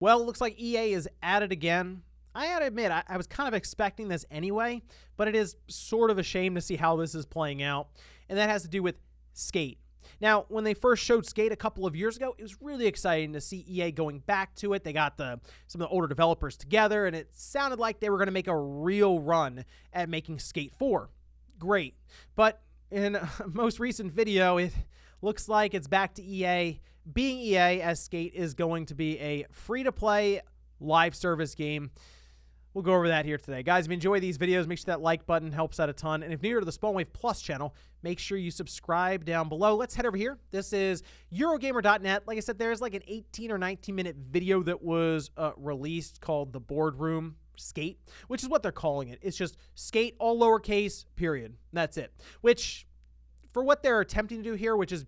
Well, it looks like EA is at it again. I gotta admit, I was kind of expecting this anyway, but it is sort of a shame to see how this is playing out. And that has to do with Skate. Now, when they first showed Skate a couple of years ago, it was really exciting to see EA going back to it. They got some of the older developers together, and it sounded like they were going to make a real run at making Skate 4. Great. But in a most recent video, it looks like it's back to EA being EA, as Skate is going to be a free-to-play live service game. We'll go over that here today. Guys, if you enjoy these videos, make sure that like button helps out a ton. And if you're new to the Spawnwave Plus channel, make sure you subscribe down below. Let's head over here. This is Eurogamer.net. Like I said, there's like an 18 or 19-minute video that was released called The Boardroom Skate, which is what they're calling it. It's just Skate, all lowercase, period. That's it. Which, for what they're attempting to do here, which is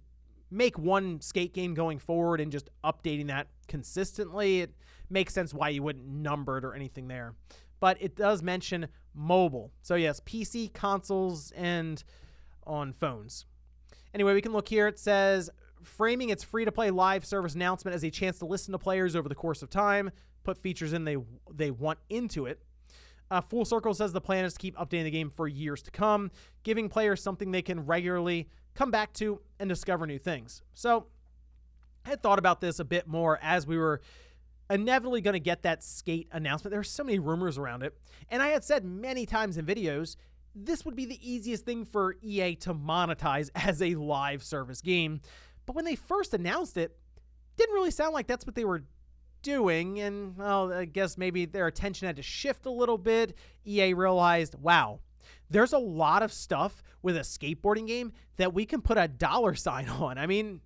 make one Skate game going forward and just updating that consistently, it makes sense why you wouldn't number it or anything there. But it does mention mobile. So yes, PC, consoles, and on phones. Anyway, we can look here. It says, framing its free-to-play live service announcement as a chance to listen to players over the course of time, put features in they want into it. Full Circle says the plan is to keep updating the game for years to come, giving players something they can regularly come back to and discover new things. So I had thought about this a bit more as we were inevitably going to get that Skate announcement. There were so many rumors around it. And I had said many times in videos, this would be the easiest thing for EA to monetize as a live service game. But when they first announced it, didn't really sound like that's what they were doing. And well, I guess maybe their attention had to shift a little bit. EA realized, wow, there's a lot of stuff with a skateboarding game that we can put a dollar sign on. I mean,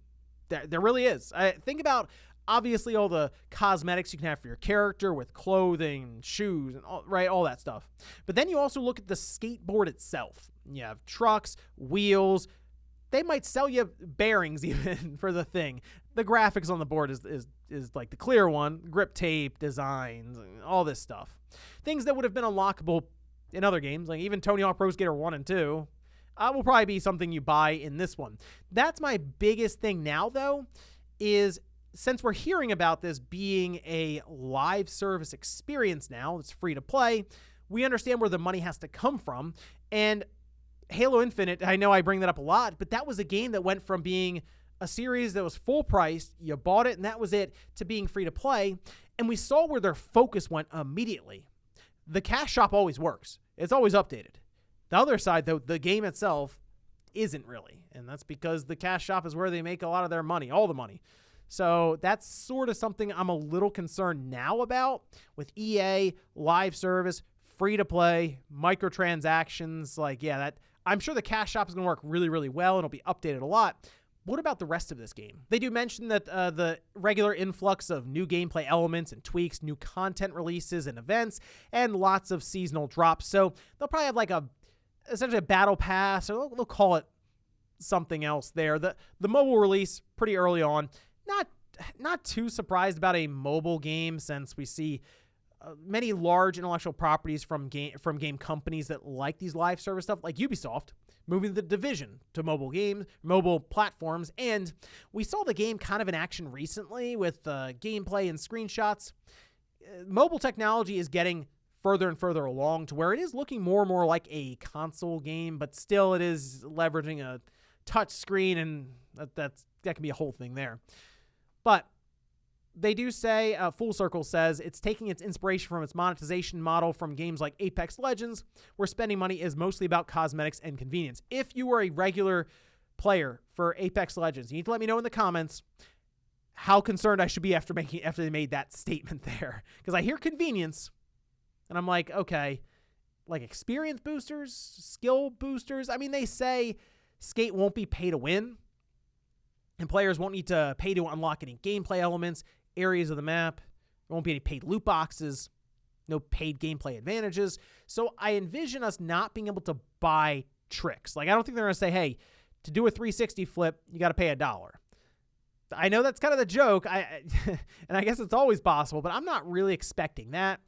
there really is. Think about, obviously, all the cosmetics you can have for your character with clothing, shoes, and all that stuff. But then you also look at the skateboard itself. You have trucks, wheels. They might sell you bearings even for the thing. The graphics on the board is like the clear one, grip tape, designs, all this stuff. Things that would have been unlockable in other games, like even Tony Hawk Pro Skater 1 and 2, will probably be something you buy in this one. That's my biggest thing now, though, is since we're hearing about this being a live service experience now, it's free to play, we understand where the money has to come from. And Halo Infinite, I know I bring that up a lot, but that was a game that went from being a series that was full price, you bought it and that was it, to being free to play. And we saw where their focus went immediately. The cash shop always works. It's always updated. The other side, though, the game itself isn't really. And that's because the cash shop is where they make a lot of their money, all the money. So that's sort of something I'm a little concerned now about with EA, live service, free to play, microtransactions. Like, yeah, that I'm sure the cash shop is going to work really, really well and it'll be updated a lot. What about the rest of this game? They do mention that the regular influx of new gameplay elements and tweaks, new content releases and events, and lots of seasonal drops. So they'll probably have like essentially a battle pass, or they'll call it something else there. The mobile release pretty early on. Not too surprised about a mobile game, since we see many large intellectual properties from game companies that like these live service stuff, like Ubisoft, moving The Division to mobile games, mobile platforms. And we saw the game kind of in action recently with gameplay and screenshots. Mobile technology is getting further and further along to where it is looking more and more like a console game, but still it is leveraging a touch screen, and that can be a whole thing there. But they do say, Full Circle says, it's taking its inspiration from its monetization model from games like Apex Legends, where spending money is mostly about cosmetics and convenience. If you were a regular player for Apex Legends, you need to let me know in the comments how concerned I should be after they made that statement there. Because I hear convenience, and I'm like, okay, like experience boosters, skill boosters. I mean, they say Skate won't be pay to win, and players won't need to pay to unlock any gameplay elements, areas of the map. There won't be any paid loot boxes, no paid gameplay advantages. So I envision us not being able to buy tricks. Like, I don't think they're going to say, hey, to do a 360 flip, you got to pay $1. I know that's kind of the joke, and I guess it's always possible, but I'm not really expecting that.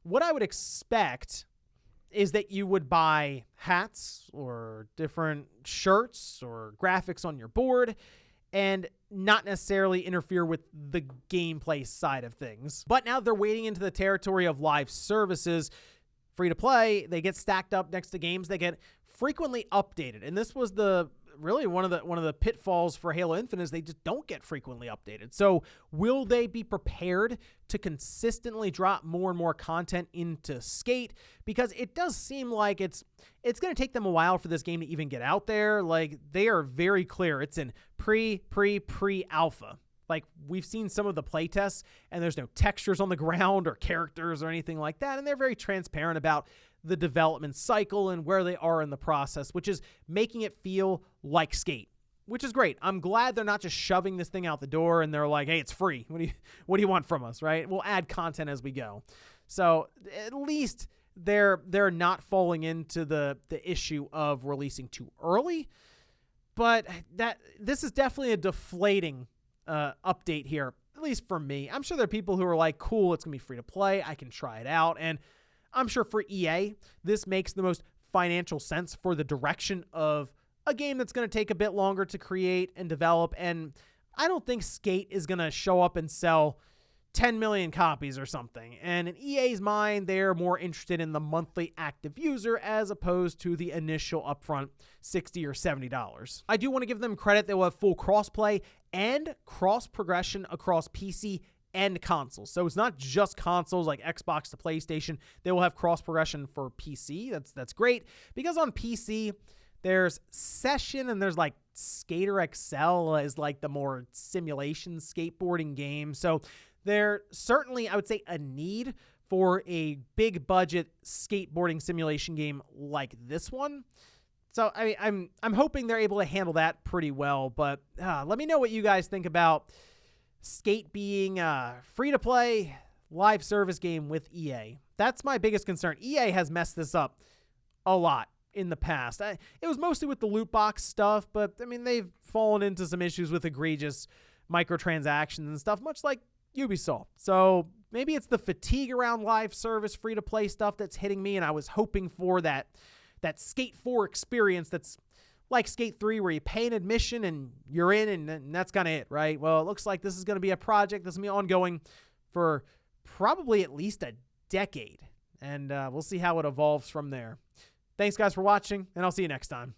What I would expect is that you would buy hats or different shirts or graphics on your board, and not necessarily interfere with the gameplay side of things. But now they're wading into the territory of live services. Free to play, they get stacked up next to games that get frequently updated. And this was really one of the pitfalls for Halo Infinite is they just don't get frequently updated. So will they be prepared to consistently drop more and more content into Skate? Because it does seem like it's going to take them a while for this game to even get out there. Like, they are very clear. It's in pre-alpha. Like, we've seen some of the playtests, and there's no textures on the ground or characters or anything like that. And they're very transparent about the development cycle and where they are in the process, which is making it feel like Skate, which is great. I'm glad they're not just shoving this thing out the door and they're like, hey, it's free. What do you want from us, right? We'll add content as we go. So at least they're not falling into the issue of releasing too early. But this is definitely a deflating update here, at least for me. I'm sure there are people who are like, cool, it's going to be free to play. I can try it out. And I'm sure for EA, this makes the most financial sense for the direction of a game that's going to take a bit longer to create and develop. And I don't think Skate is going to show up and sell 10 million copies or something. And in EA's mind, they're more interested in the monthly active user as opposed to the initial upfront $60 or $70. I do want to give them credit. They will have full crossplay and cross progression across PC and consoles. So it's not just consoles like Xbox to PlayStation. They will have cross progression for PC. That's great, because on PC there's Session and there's like Skater XL is like the more simulation skateboarding game. So there certainly, I would say, a need for a big budget skateboarding simulation game like this one. So I'm hoping they're able to handle that pretty well. But let me know what you guys think about Skate being a free-to-play live service game with EA. That's my biggest concern. EA has messed this up a lot in the past. It was mostly with the loot box stuff, but I mean, they've fallen into some issues with egregious microtransactions and stuff, much like Ubisoft. So maybe it's the fatigue around live service free-to-play stuff that's hitting me, and I was hoping for that Skate 4 experience that's like Skate 3, where you pay an admission and you're in, and that's kind of it, right? Well, it looks like this is going to be a project that's going to be ongoing for probably at least a decade, and we'll see how it evolves from there. Thanks, guys, for watching, and I'll see you next time.